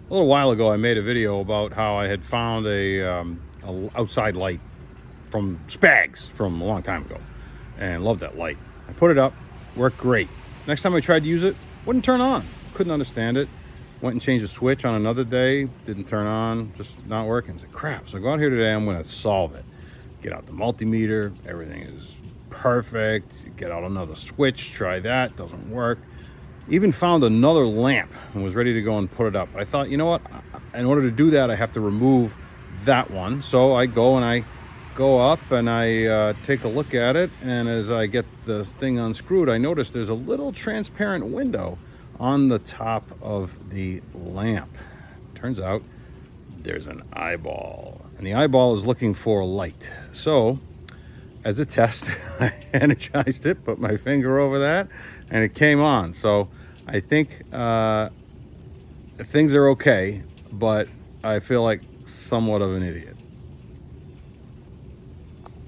A little while ago, I made a video about how I had found a outside light from Spags from a long time ago, and loved that light. I put it up, worked great. Next time I tried to use it, wouldn't turn on. Couldn't understand it. Went and changed the switch on another day, didn't turn on, just not working. I said, crap. So I go out here today, I'm going to solve it. Get out the multimeter, everything is perfect. Get out another switch, try that, doesn't work. Even found another lamp and was ready to go and put it up. I thought, you know what? In order to do that, I have to remove that one. So I go up and I take a look at it. And as I get this thing unscrewed, I notice there's a little transparent window on the top of the lamp. Turns out there's an eyeball, and the eyeball is looking for light. So as a test, I energized it, put my finger over that, and it came on. So I think things are okay, but I feel like somewhat of an idiot.